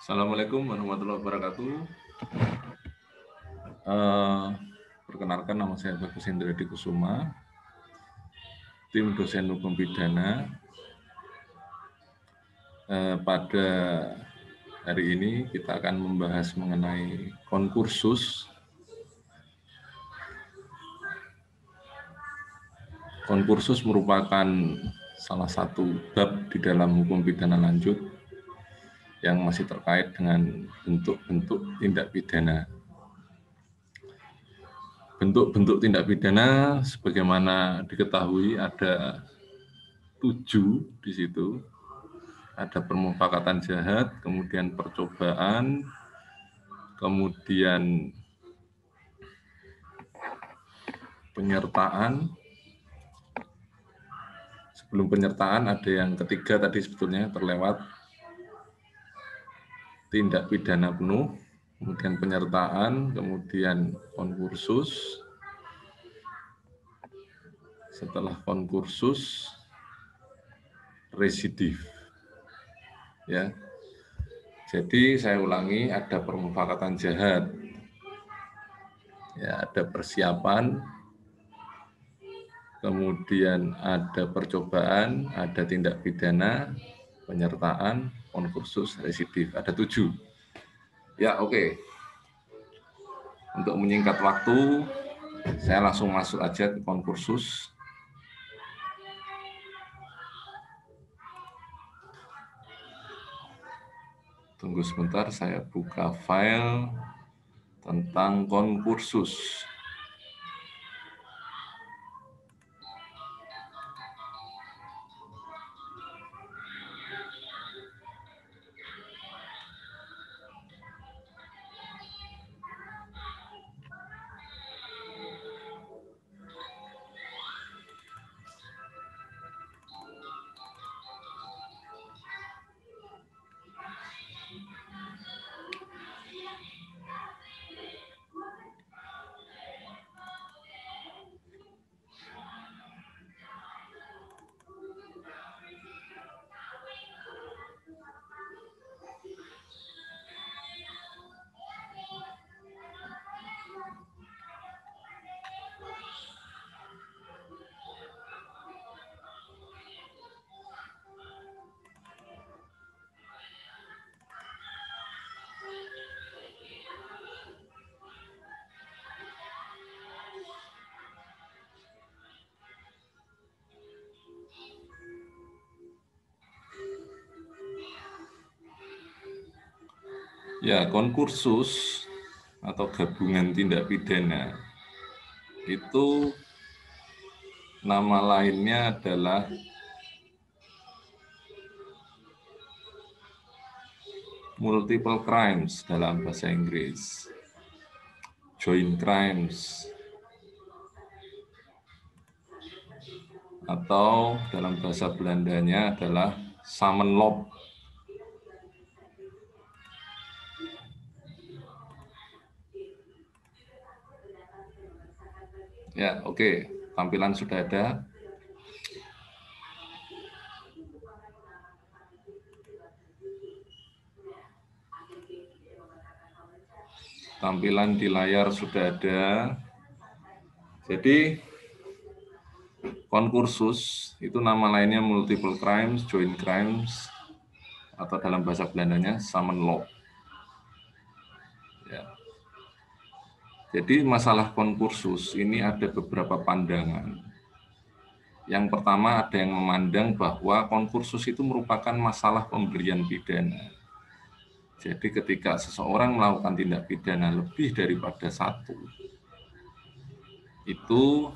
Assalamualaikum warahmatullahi wabarakatuh. Perkenalkan, nama saya Bagus Hendra Kusuma, tim dosen hukum pidana. Pada hari ini kita akan membahas mengenai konkursus. Konkursus merupakan salah satu bab di dalam hukum pidana lanjut yang masih terkait dengan bentuk-bentuk tindak pidana. Bentuk-bentuk tindak pidana sebagaimana diketahui ada 7 di situ. Ada permufakatan jahat, kemudian percobaan, kemudian penyertaan. Sebelum penyertaan ada yang ketiga tadi sebetulnya terlewat, tindak pidana penuh, kemudian penyertaan, kemudian konkursus. Setelah konkursus, residif. Ya. Jadi saya ulangi, ada permufakatan jahat. Ya, ada persiapan, kemudian ada percobaan, ada tindak pidana, penyertaan, konkursus, residif. Ada 7. Ya, oke. Untuk menyingkat waktu, saya langsung masuk aja ke konkursus. Tunggu sebentar, saya buka file tentang konkursus. Ya, konkursus atau gabungan tindak pidana itu nama lainnya adalah multiple crimes dalam bahasa Inggris, joint crimes, atau dalam bahasa Belandanya adalah samenloop. Ya, oke. Tampilan sudah ada. Tampilan di layar sudah ada. Jadi, konkursus itu nama lainnya multiple crimes, joint crimes, atau dalam bahasa Belandanya samenloop. Ya. Jadi masalah konkursus ini ada beberapa pandangan. Yang pertama ada yang memandang bahwa konkursus itu merupakan masalah pemberian pidana. Jadi ketika seseorang melakukan tindak pidana lebih daripada satu, itu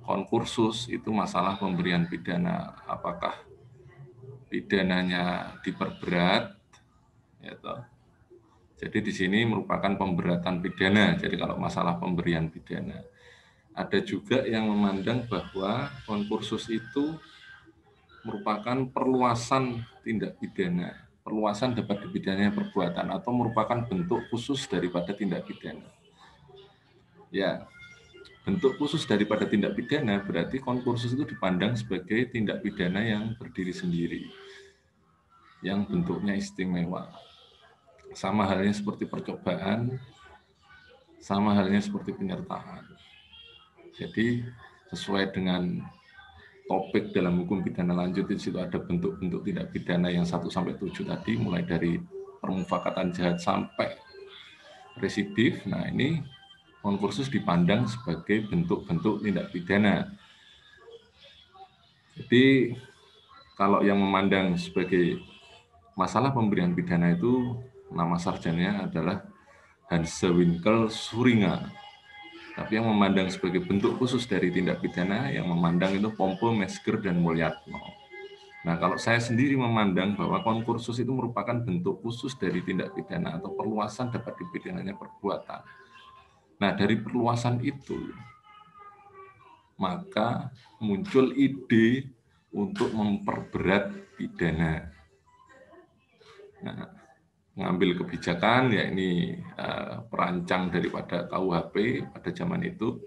konkursus itu masalah pemberian pidana. Apakah pidananya diperberat? Ya toh. Jadi di sini merupakan pemberatan pidana. Jadi kalau masalah pemberian pidana. Ada juga yang memandang bahwa konkursus itu merupakan perluasan tindak pidana, perluasan dapat dipidananya perbuatan, atau merupakan bentuk khusus daripada tindak pidana. Ya, bentuk khusus daripada tindak pidana berarti konkursus itu dipandang sebagai tindak pidana yang berdiri sendiri. yang bentuknya istimewa. Sama halnya seperti percobaan, sama halnya seperti penyertaan. Jadi sesuai dengan topik dalam hukum pidana lanjut, di situ ada bentuk-bentuk tindak pidana yang 1 sampai 7 tadi, mulai dari permufakatan jahat sampai residif. Nah, ini konkursus dipandang sebagai bentuk-bentuk tindak pidana. Jadi kalau yang memandang sebagai masalah pemberian pidana itu nama sarjananya adalah Hansewinkel Suringa. Tapi yang memandang sebagai bentuk khusus dari tindak pidana, yang memandang itu Pompe, Mesker, dan Mulyatno. Nah, kalau saya sendiri memandang bahwa konkursus itu merupakan bentuk khusus dari tindak pidana atau perluasan dapat dipidananya perbuatan. Nah, dari perluasan itu, maka muncul ide untuk memperberat pidana. Nah, mengambil kebijakan, ya ini perancang daripada KUHP pada zaman itu,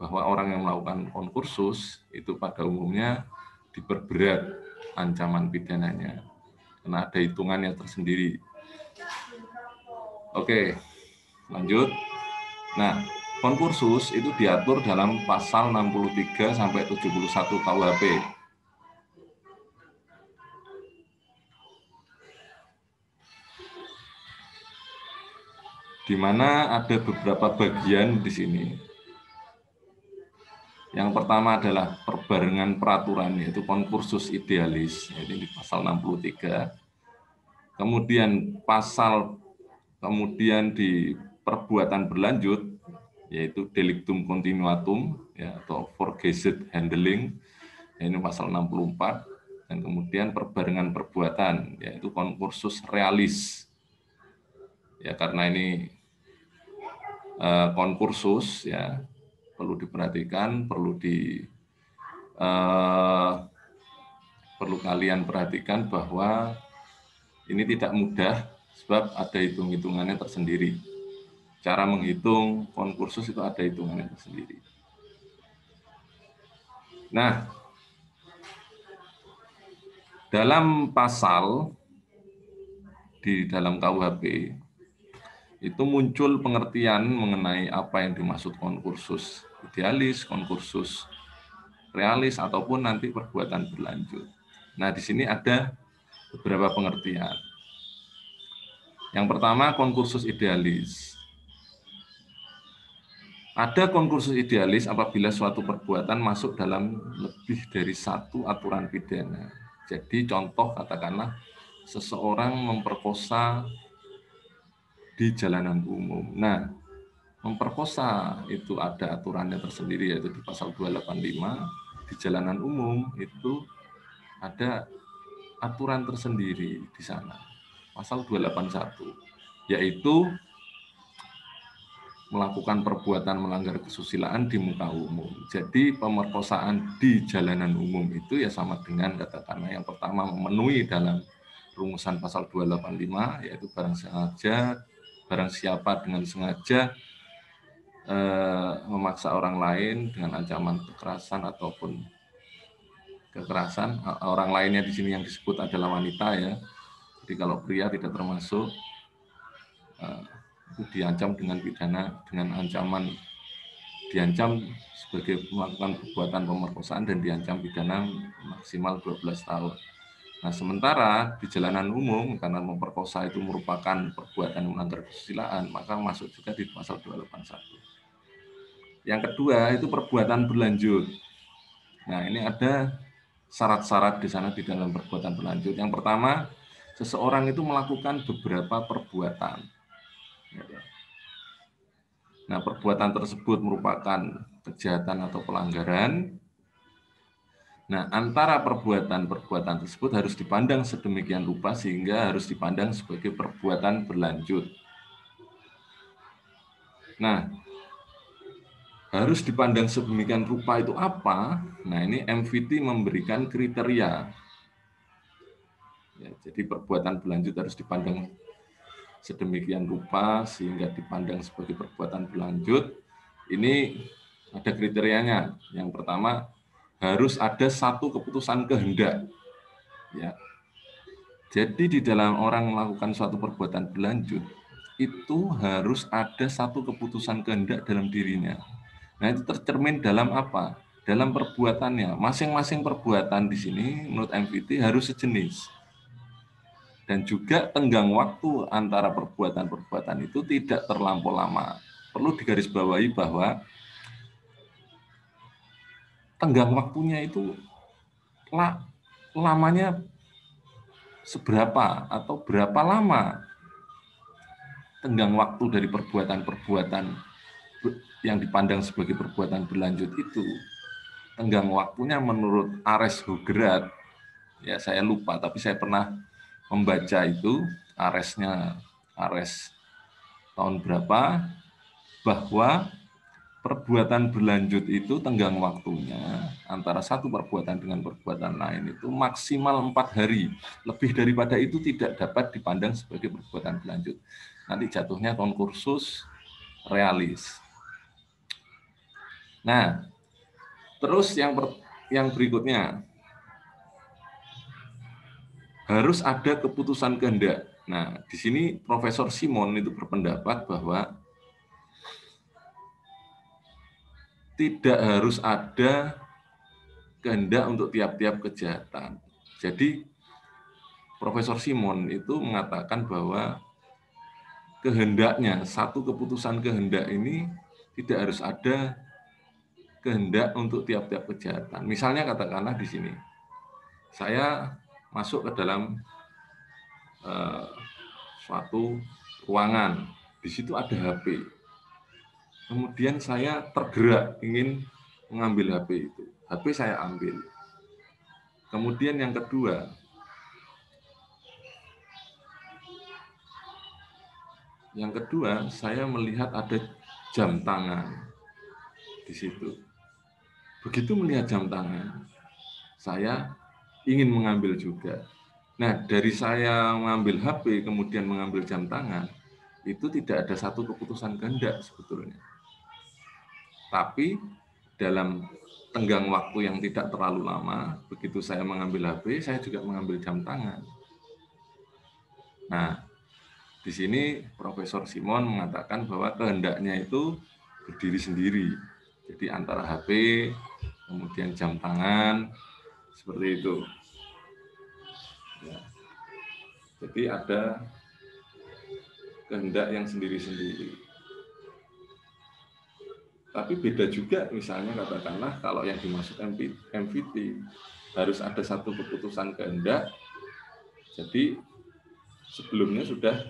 bahwa orang yang melakukan konkursus itu pada umumnya diperberat ancaman pidananya, karena ada hitungannya tersendiri. Oke, lanjut. Nah, konkursus itu diatur dalam pasal 63 sampai 71 KUHP. Di mana ada beberapa bagian di sini. Yang pertama adalah perbarengan peraturan, yaitu konkursus idealis, ini di pasal 63. Kemudian di perbuatan berlanjut, yaitu delictum continuatum, ya, atau forgazed handling, ini pasal 64, dan kemudian perbarengan perbuatan, yaitu konkursus realis. Ya, karena ini konkursus, ya, perlu diperhatikan, perlu kalian perhatikan bahwa ini tidak mudah, sebab ada hitung-hitungannya tersendiri. Cara menghitung konkursus itu ada hitungannya tersendiri. Nah, dalam pasal di dalam KUHP itu muncul pengertian mengenai apa yang dimaksud konkursus idealis, konkursus realis, ataupun nanti perbuatan berlanjut. Nah, di sini ada beberapa pengertian. Yang pertama, konkursus idealis. Ada konkursus idealis apabila suatu perbuatan masuk dalam lebih dari satu aturan pidana. Jadi contoh katakanlah seseorang memperkosa di jalanan umum. Nah, memperkosa itu ada aturannya tersendiri, yaitu di pasal 285. Di jalanan umum itu ada aturan tersendiri di sana, pasal 281, yaitu melakukan perbuatan melanggar kesusilaan di muka umum. Jadi pemerkosaan di jalanan umum itu ya sama dengan katakanlah yang pertama memenuhi dalam rumusan pasal 285, yaitu barang siapa dengan sengaja memaksa orang lain dengan ancaman kekerasan ataupun kekerasan. Orang lainnya di sini yang disebut adalah wanita, ya. Jadi kalau pria tidak termasuk, itu diancam dengan pidana dengan ancaman, diancam sebagai melakukan perbuatan pemerkosaan dan diancam pidana maksimal 12 tahun. Nah, sementara di jalanan umum, karena memperkosa itu merupakan perbuatan melanggar kesusilaan, maka masuk juga di pasal 281. Yang kedua itu perbuatan berlanjut. Nah, ini ada syarat-syarat di sana di dalam perbuatan berlanjut. Yang pertama, seseorang itu melakukan beberapa perbuatan. Nah, perbuatan tersebut merupakan kejahatan atau pelanggaran. Nah, antara perbuatan-perbuatan tersebut harus dipandang sedemikian rupa sehingga harus dipandang sebagai perbuatan berlanjut. Nah, harus dipandang sedemikian rupa itu apa? Nah, ini MVT memberikan kriteria. Ya, jadi perbuatan berlanjut harus dipandang sedemikian rupa sehingga dipandang sebagai perbuatan berlanjut. Ini ada kriterianya. Yang pertama, harus ada satu keputusan kehendak. Ya. Jadi di dalam orang melakukan suatu perbuatan berlanjut, itu harus ada satu keputusan kehendak dalam dirinya. Nah, itu tercermin dalam apa? Dalam perbuatannya. Masing-masing perbuatan di sini menurut MVT harus sejenis. Dan juga tenggang waktu antara perbuatan-perbuatan itu tidak terlampau lama. Perlu digarisbawahi bahwa tenggang waktunya itu lamanya seberapa atau berapa lama tenggang waktu dari perbuatan-perbuatan yang dipandang sebagai perbuatan berlanjut itu. Tenggang waktunya menurut Ares Hograt, ya saya lupa, tapi saya pernah membaca itu, Ares tahun berapa, bahwa perbuatan berlanjut itu tenggang waktunya antara satu perbuatan dengan perbuatan lain itu maksimal 4 hari. Lebih daripada itu tidak dapat dipandang sebagai perbuatan berlanjut. Nanti jatuhnya konkursus realis. Nah, terus yang berikutnya, harus ada keputusan kehendak. Nah, di sini Profesor Simon itu berpendapat bahwa tidak harus ada kehendak untuk tiap-tiap kejahatan. Jadi, Profesor Simon itu mengatakan bahwa kehendaknya, satu keputusan kehendak ini tidak harus ada kehendak untuk tiap-tiap kejahatan. Misalnya katakanlah di sini, saya masuk ke dalam suatu ruangan, di situ ada HP. Kemudian saya tergerak ingin mengambil HP itu. HP saya ambil. Kemudian yang kedua, saya melihat ada jam tangan di situ. Begitu melihat jam tangan, saya ingin mengambil juga. Nah, dari saya mengambil HP, kemudian mengambil jam tangan, itu tidak ada satu keputusan kehendak sebetulnya. Tapi dalam tenggang waktu yang tidak terlalu lama, begitu saya mengambil HP, saya juga mengambil jam tangan. Nah, di sini Profesor Simon mengatakan bahwa kehendaknya itu berdiri sendiri. Jadi antara HP, kemudian jam tangan, seperti itu. Ya. Jadi ada kehendak yang sendiri-sendiri. Tapi beda juga misalnya katakanlah kalau yang dimaksud MVT harus ada satu keputusan kehendak. Jadi sebelumnya sudah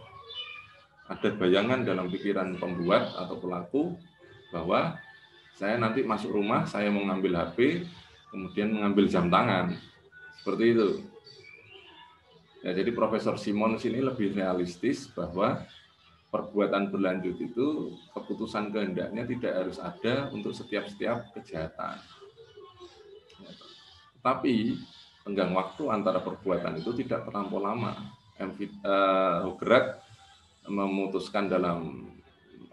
ada bayangan dalam pikiran pembuat atau pelaku bahwa saya nanti masuk rumah, saya mengambil HP, kemudian mengambil jam tangan. Seperti itu. Ya, jadi Profesor Simon sini lebih realistis bahwa perbuatan berlanjut itu keputusan kehendaknya tidak harus ada untuk setiap kejahatan. Tapi tenggang waktu antara perbuatan itu tidak terlampau lama. Hograt memutuskan dalam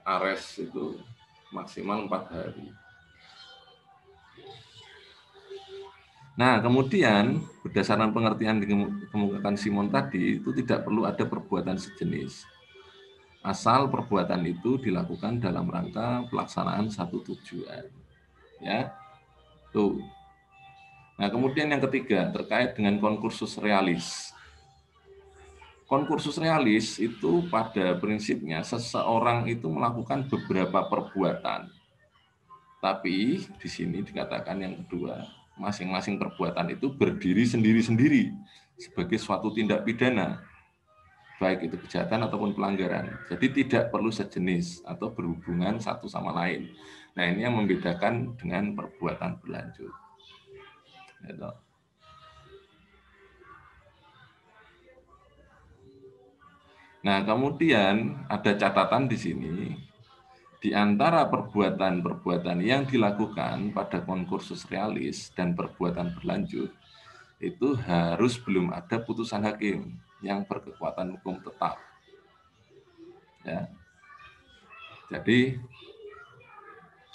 Ares itu maksimal 4 hari. Nah, kemudian berdasarkan pengertian dikemukakan Simon tadi, itu tidak perlu ada perbuatan sejenis. Asal perbuatan itu dilakukan dalam rangka pelaksanaan satu tujuan. Ya. Tuh. Nah, kemudian yang ketiga terkait dengan konkursus realis. Konkursus realis itu pada prinsipnya seseorang itu melakukan beberapa perbuatan. Tapi di sini dikatakan yang kedua, masing-masing perbuatan itu berdiri sendiri-sendiri sebagai suatu tindak pidana, baik itu kejahatan ataupun pelanggaran. Jadi tidak perlu sejenis atau berhubungan satu sama lain. Nah, ini yang membedakan dengan perbuatan berlanjut. Gitu. Nah, kemudian ada catatan di sini, di antara perbuatan-perbuatan yang dilakukan pada konkursus realis dan perbuatan berlanjut, itu harus belum ada putusan hakim yang berkekuatan hukum tetap. Ya. Jadi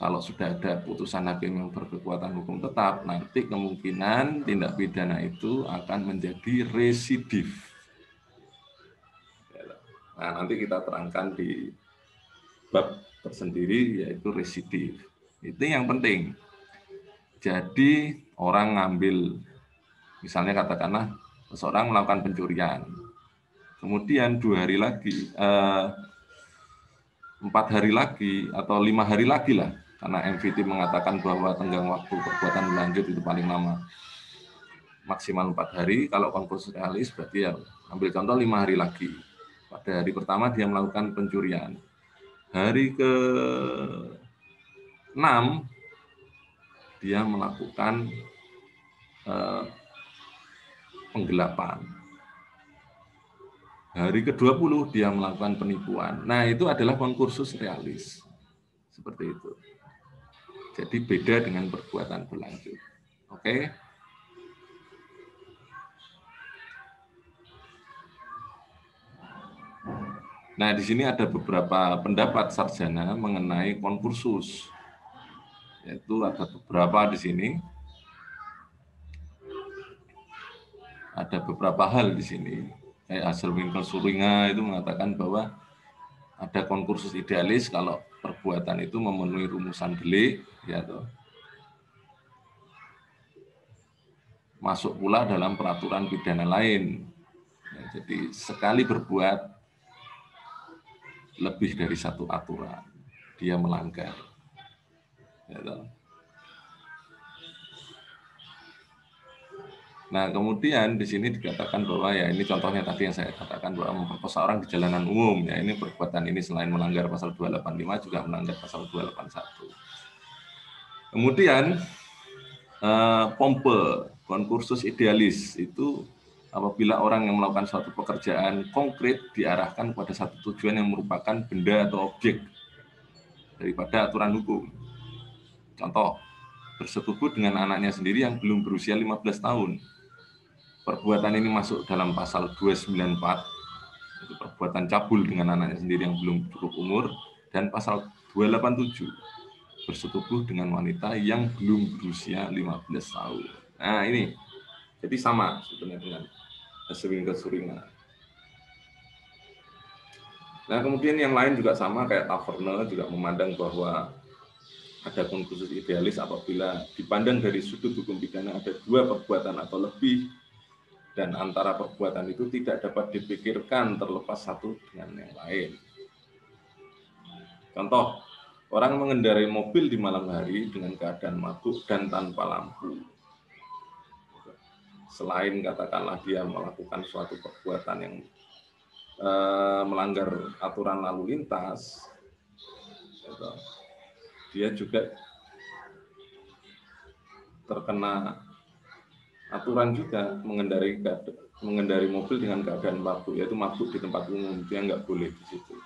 kalau sudah ada putusan hakim yang berkekuatan hukum tetap, nanti kemungkinan tindak pidana itu akan menjadi residif. Nah, nanti kita terangkan di bab tersendiri, yaitu residif. Itu yang penting. Jadi orang ngambil, misalnya katakanlah seseorang melakukan pencurian, kemudian 2 hari lagi, 4 hari lagi, atau 5 hari lagi lah, karena MVT mengatakan bahwa tenggang waktu perbuatan berlanjut itu paling lama maksimal 4 hari. Kalau konkursus realis berarti ya ambil contoh 5 hari lagi. Pada hari pertama dia melakukan pencurian. Hari ke-6 dia melakukan penggelapan. Hari ke-20 dia melakukan penipuan. Nah, itu adalah konkursus realis. Seperti itu. Jadi beda dengan perbuatan berlanjut. Oke? Nah, di sini ada beberapa pendapat sarjana mengenai konkursus. Yaitu ada beberapa di sini. Ada beberapa hal di sini. Kayak Hasselwinkel Suringa itu mengatakan bahwa ada konkursus idealis kalau perbuatan itu memenuhi rumusan delik, ya toh. Masuk pula dalam peraturan pidana lain. Ya, jadi sekali berbuat lebih dari satu aturan, dia melanggar. Ya toh. Nah, kemudian di sini dikatakan bahwa ya ini contohnya tadi yang saya katakan bahwa memperkosa orang di jalanan umum. Ya ini perbuatan ini selain melanggar pasal 285 juga melanggar pasal 281. Kemudian pompe konkursus idealis itu apabila orang yang melakukan suatu pekerjaan konkret diarahkan pada satu tujuan yang merupakan benda atau objek daripada aturan hukum. Contoh, bersetubuh dengan anaknya sendiri yang belum berusia 15 tahun. Perbuatan ini masuk dalam pasal 294, itu perbuatan cabul dengan anaknya sendiri yang belum cukup umur, dan pasal 287, bersetubuh dengan wanita yang belum berusia 15 tahun. Nah ini, jadi sama sebenarnya dengan Hasselwinkel Suringa. Nah kemudian yang lain juga sama, kayak Taverne juga memandang bahwa ada konkursus idealis apabila dipandang dari sudut hukum pidana ada 2 perbuatan atau lebih, dan antara perbuatan itu tidak dapat dipikirkan terlepas satu dengan yang lain. Contoh, orang mengendarai mobil di malam hari dengan keadaan mabuk dan tanpa lampu. Selain katakanlah dia melakukan suatu perbuatan yang melanggar aturan lalu lintas, dia juga terkena aturan juga mengendari mobil dengan keadaan mabuk, yaitu mabuk di tempat umum, dia nggak boleh di situ.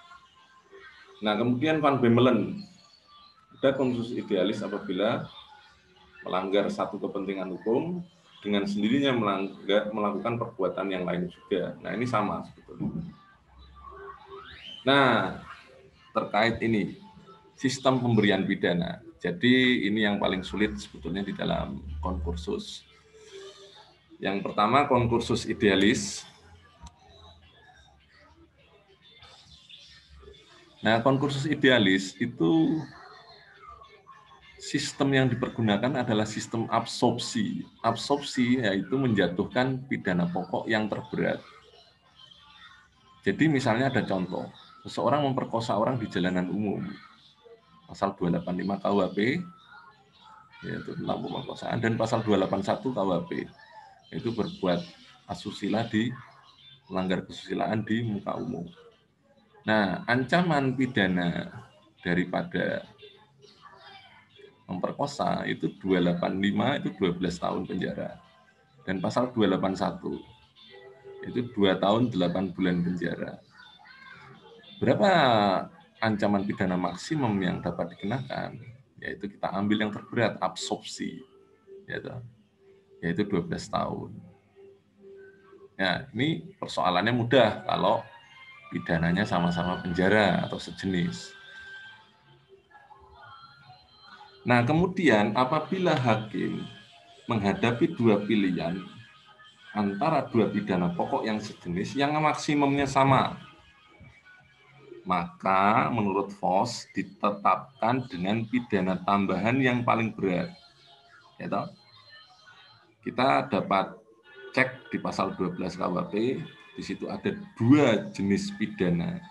Nah kemudian Van Bemmelen, ada konkursus idealis apabila melanggar satu kepentingan hukum dengan sendirinya melakukan perbuatan yang lain juga. Nah ini sama sebetulnya. Nah terkait ini sistem pemberian pidana. Jadi ini yang paling sulit sebetulnya di dalam konkursus. Yang pertama konkursus idealis. Nah, konkursus idealis itu sistem yang dipergunakan adalah sistem absorpsi. Absorpsi yaitu menjatuhkan pidana pokok yang terberat. Jadi misalnya ada contoh, seseorang memperkosa orang di jalanan umum. Pasal 285 KUHP yaitu tentang pemerkosaan, dan pasal 281 KUHP itu berbuat asusila di melanggar kesusilaan di muka umum. Nah, ancaman pidana daripada memperkosa itu 285 itu 12 tahun penjara. Dan pasal 281 itu 2 tahun 8 bulan penjara. Berapa ancaman pidana maksimum yang dapat dikenakan? Yaitu kita ambil yang terberat, absorpsi. Yaitu 12 tahun. Ya, ini persoalannya mudah kalau pidananya sama-sama penjara atau sejenis. Nah, kemudian apabila hakim menghadapi 2 pilihan antara 2 pidana pokok yang sejenis, yang maksimumnya sama, maka menurut VOS ditetapkan dengan pidana tambahan yang paling berat. Ya toh? Kita dapat cek di pasal 12 KUHP, di situ ada 2 jenis pidana.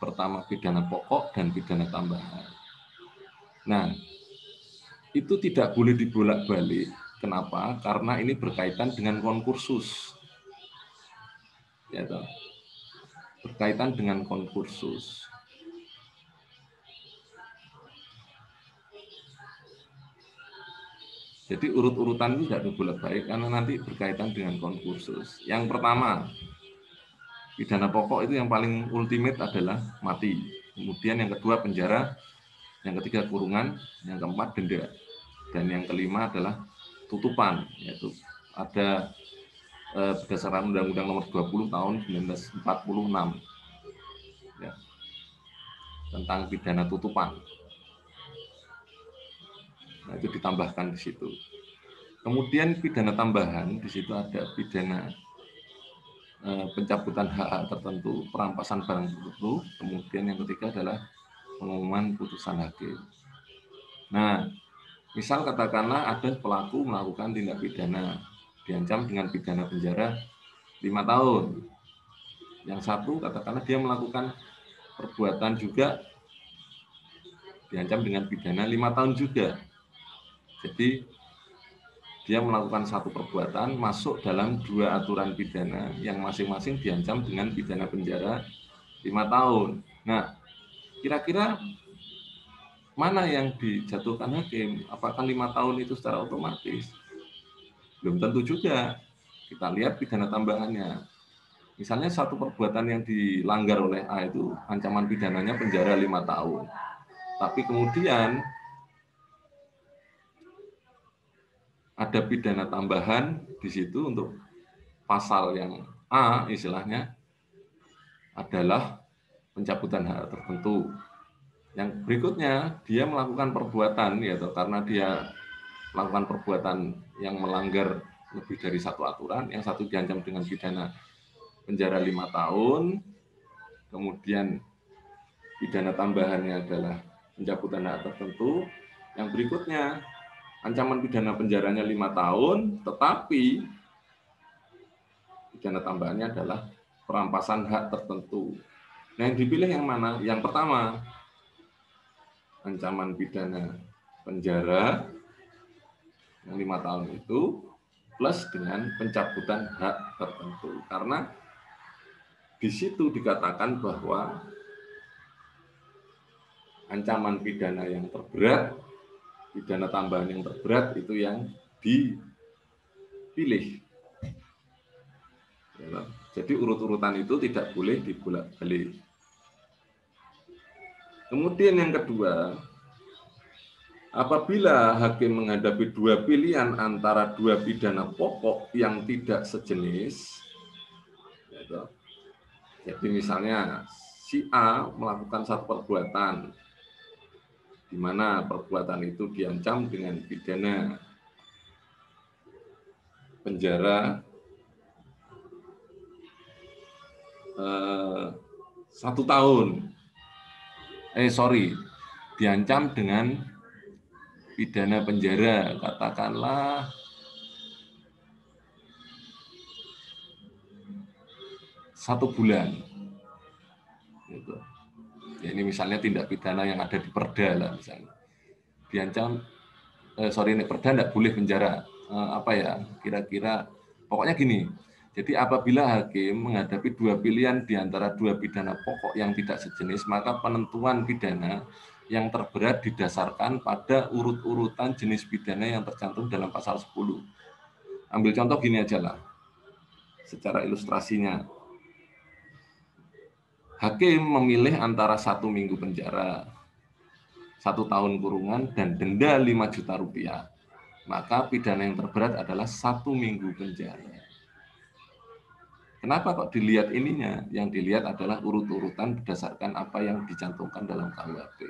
Pertama pidana pokok dan pidana tambahan. Nah, itu tidak boleh dibolak-balik. Kenapa? Karena ini berkaitan dengan konkursus. Ya toh? Berkaitan dengan konkursus. Jadi urut-urutan itu tidak dibolak-balik karena nanti berkaitan dengan konkursus. Yang pertama, pidana pokok itu yang paling ultimate adalah mati. Kemudian yang kedua penjara, yang ketiga kurungan, yang keempat denda. Dan yang kelima adalah tutupan, yaitu ada berdasarkan Undang-Undang Nomor 20 Tahun 1946 ya, tentang pidana tutupan. Nah, itu ditambahkan di situ. Kemudian pidana tambahan di situ ada pidana pencabutan hak-hak tertentu, perampasan barang tertentu, kemudian yang ketiga adalah pengumuman putusan hakim. Nah, misal katakanlah ada pelaku melakukan tindak pidana, diancam dengan pidana penjara 5 tahun. Yang satu katakanlah dia melakukan perbuatan juga, diancam dengan pidana 5 tahun juga. Jadi dia melakukan satu perbuatan masuk dalam 2 aturan pidana yang masing-masing diancam dengan pidana penjara 5 tahun. Nah, kira-kira mana yang dijatuhkan hakim? Apakah 5 tahun itu secara otomatis? Belum tentu juga. Kita lihat pidana tambahannya. Misalnya satu perbuatan yang dilanggar oleh A itu ancaman pidananya penjara 5 tahun. Tapi kemudian ada pidana tambahan di situ untuk pasal yang A istilahnya adalah pencabutan hak tertentu. Yang berikutnya dia melakukan perbuatan yaitu karena dia melakukan perbuatan yang melanggar lebih dari satu aturan, yang satu diancam dengan pidana penjara 5 tahun, kemudian pidana tambahannya adalah pencabutan hak tertentu, yang berikutnya ancaman pidana penjaranya 5 tahun, tetapi pidana tambahannya adalah perampasan hak tertentu. Nah, yang dipilih yang mana? Yang pertama, ancaman pidana penjara yang 5 tahun itu plus dengan pencabutan hak tertentu. Karena di situ dikatakan bahwa ancaman pidana yang terberat, pidana tambahan yang terberat itu yang dipilih. Jadi urut-urutan itu tidak boleh dibolak-balik. Kemudian yang kedua, apabila hakim menghadapi 2 pilihan antara 2 pidana pokok yang tidak sejenis, jadi misalnya si A melakukan satu perbuatan, di mana perbuatan itu diancam dengan pidana penjara 1 tahun. Diancam dengan pidana penjara, katakanlah 1 bulan. Gitu. Ya, ini misalnya tindak pidana yang ada di Perda lah misalnya. Diancam, ini Perda enggak boleh penjara. Kira-kira, pokoknya gini. Jadi apabila hakim menghadapi 2 pilihan di antara 2 pidana pokok yang tidak sejenis, maka penentuan pidana yang terberat didasarkan pada urut-urutan jenis pidana yang tercantum dalam pasal 10. Ambil contoh gini aja lah, secara ilustrasinya. Hakim memilih antara 1 minggu penjara, 1 tahun kurungan, dan denda 5 juta rupiah. Maka pidana yang terberat adalah 1 minggu penjara. Kenapa kok dilihat ininya? Yang dilihat adalah urut-urutan berdasarkan apa yang dicantumkan dalam KUHP.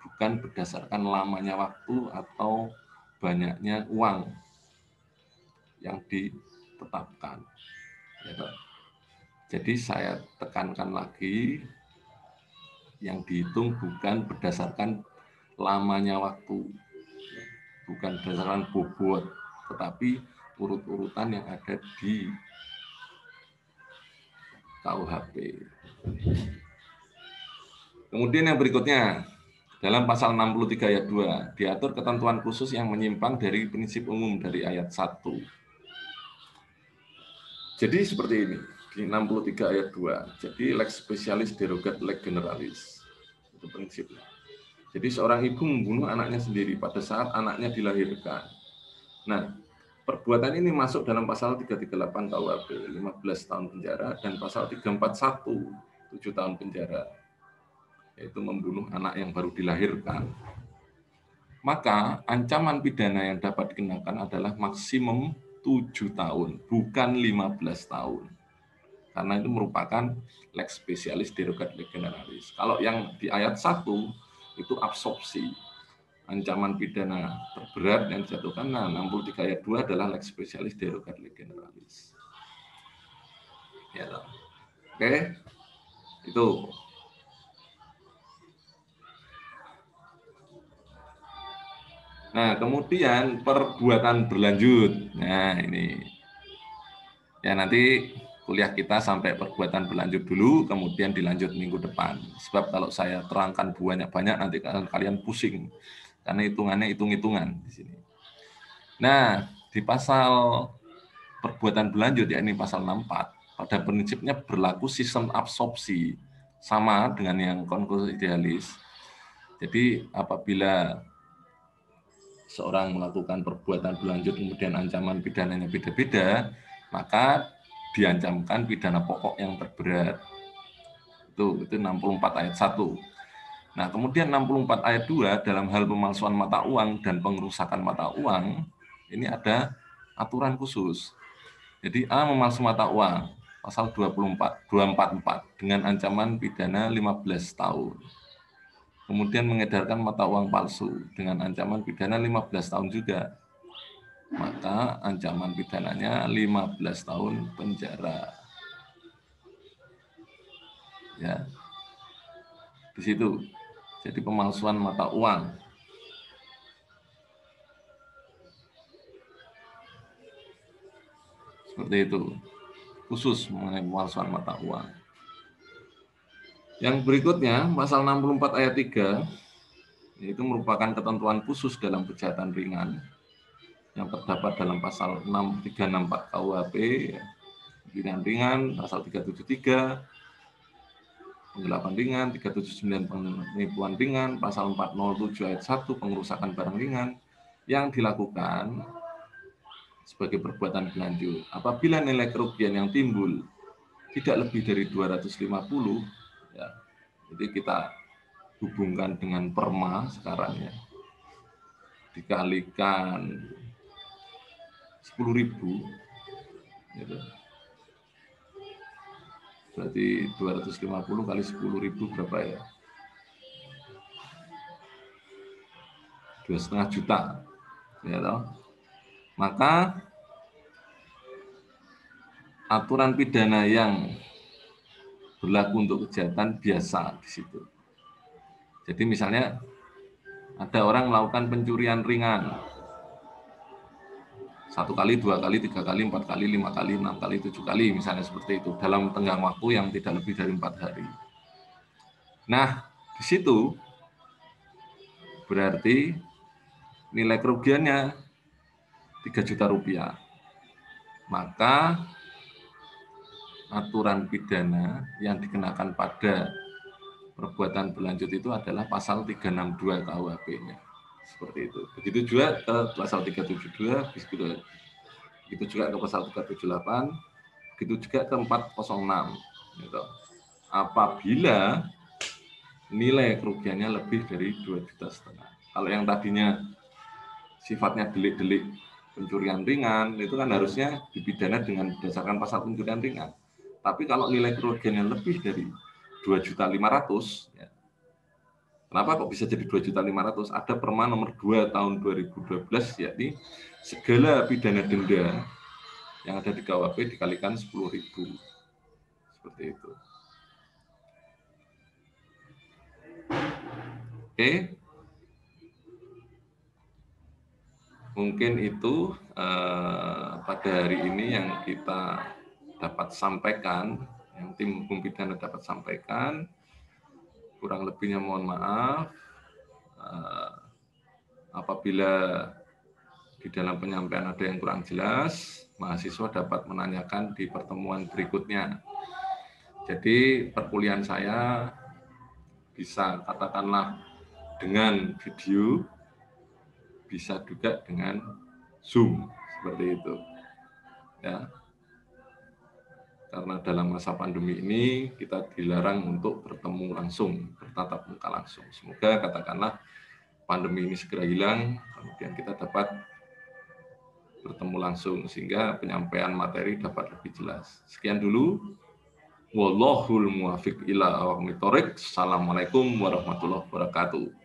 Bukan berdasarkan lamanya waktu atau banyaknya uang yang ditetapkan. Jadi saya tekankan lagi, yang dihitung bukan berdasarkan lamanya waktu, bukan berdasarkan bobot, tetapi urut-urutan yang ada di KUHP. Kemudian yang berikutnya, dalam pasal 63 ayat 2, diatur ketentuan khusus yang menyimpang dari prinsip umum dari ayat 1. Jadi seperti ini, di 63 ayat 2. Jadi lex specialis derogat lex generalis. Itu prinsipnya. Jadi seorang ibu membunuh anaknya sendiri pada saat anaknya dilahirkan. Nah, perbuatan ini masuk dalam pasal 338 KUHP, 15 tahun penjara, dan pasal 341, 7 tahun penjara, yaitu membunuh anak yang baru dilahirkan. Maka ancaman pidana yang dapat dikenakan adalah maksimum 7 tahun, bukan 15 tahun. Karena itu merupakan lex specialis derogat lex generalis. Kalau yang di ayat 1 itu absorpsi. Ancaman pidana terberat yang dijatuhkan, 63 ayat 2 adalah lex specialis derogat lex generalis. Ya, oke, itu. Nah, kemudian perbuatan berlanjut. Nah, ini. Ya, nanti kuliah kita sampai perbuatan berlanjut dulu, kemudian dilanjut minggu depan. Sebab kalau saya terangkan banyak-banyak, nanti kalian pusing. Karena hitungannya hitung-hitungan di sini. Nah, di pasal perbuatan berlanjut, yakni pasal 64, pada prinsipnya berlaku sistem absorpsi, sama dengan yang konkursus idealis. Jadi apabila seorang melakukan perbuatan berlanjut kemudian ancaman pidananya beda-beda, maka diancamkan pidana pokok yang terberat. Itu 64 ayat 1. Nah, kemudian 64 ayat 2 dalam hal pemalsuan mata uang dan pengerusakan mata uang, ini ada aturan khusus. Jadi A memalsu mata uang, pasal 244 dengan ancaman pidana 15 tahun. Kemudian mengedarkan mata uang palsu dengan ancaman pidana 15 tahun juga. Maka ancaman pidananya 15 tahun penjara. Ya. Di situ. Jadi pemalsuan mata uang. Seperti itu. Khusus mengenai pemalsuan mata uang. Yang berikutnya, pasal 64 ayat 3, itu merupakan ketentuan khusus dalam kejahatan ringan yang terdapat dalam pasal 364 KUHP, pidana ringan, pasal 373, penggelapan ringan, 379 penipuan ringan, pasal 407 ayat 1 pengerusakan barang ringan yang dilakukan sebagai perbuatan berlanjut. Apabila nilai kerugian yang timbul tidak lebih dari 250, ya, jadi kita hubungkan dengan perma sekarang ya, dikalikan 10.000, gitu. Berarti 250 kali 10.000 berapa ya? 2,5 juta, ya toh? Maka aturan pidana yang berlaku untuk kejahatan biasa di situ. Jadi misalnya ada orang melakukan pencurian ringan, 1 kali, 2 kali, 3 kali, 4 kali, 5 kali, 6 kali, 7 kali, misalnya seperti itu, dalam tenggang waktu yang tidak lebih dari 4 hari. Nah, di situ berarti nilai kerugiannya 3 juta rupiah. Maka aturan pidana yang dikenakan pada perbuatan berlanjut itu adalah pasal 362 KUHP-nya. Seperti itu. Begitu juga ke pasal 372, begitu juga ke pasal 378, begitu juga ke 406. Gitu. Apabila nilai kerugiannya lebih dari 2,5 juta. Kalau yang tadinya sifatnya delik-delik pencurian ringan, itu kan harusnya dipidana dengan berdasarkan pasal pencurian ringan. Tapi kalau nilai kerugiannya lebih dari 2,5 juta, ya, kenapa kok bisa jadi 2,5 juta? Ada Perma nomor 2 tahun 2012, yakni segala pidana denda yang ada di KUHP dikalikan 10.000. Seperti itu. Oke, mungkin itu pada hari ini yang kita dapat sampaikan, yang tim hukum pidana dapat sampaikan. Kurang lebihnya mohon maaf. Apabila di dalam penyampaian ada yang kurang jelas, mahasiswa dapat menanyakan di pertemuan berikutnya. Jadi perkuliahan saya bisa katakanlah dengan video, bisa juga dengan Zoom, seperti itu. Ya. Karena dalam masa pandemi ini kita dilarang untuk bertemu langsung, bertatap muka langsung. Semoga katakanlah pandemi ini segera hilang, kemudian kita dapat bertemu langsung sehingga penyampaian materi dapat lebih jelas. Sekian dulu. Wallahul muwaffiq ila aqwamit thoriq. Assalamualaikum warahmatullahi wabarakatuh.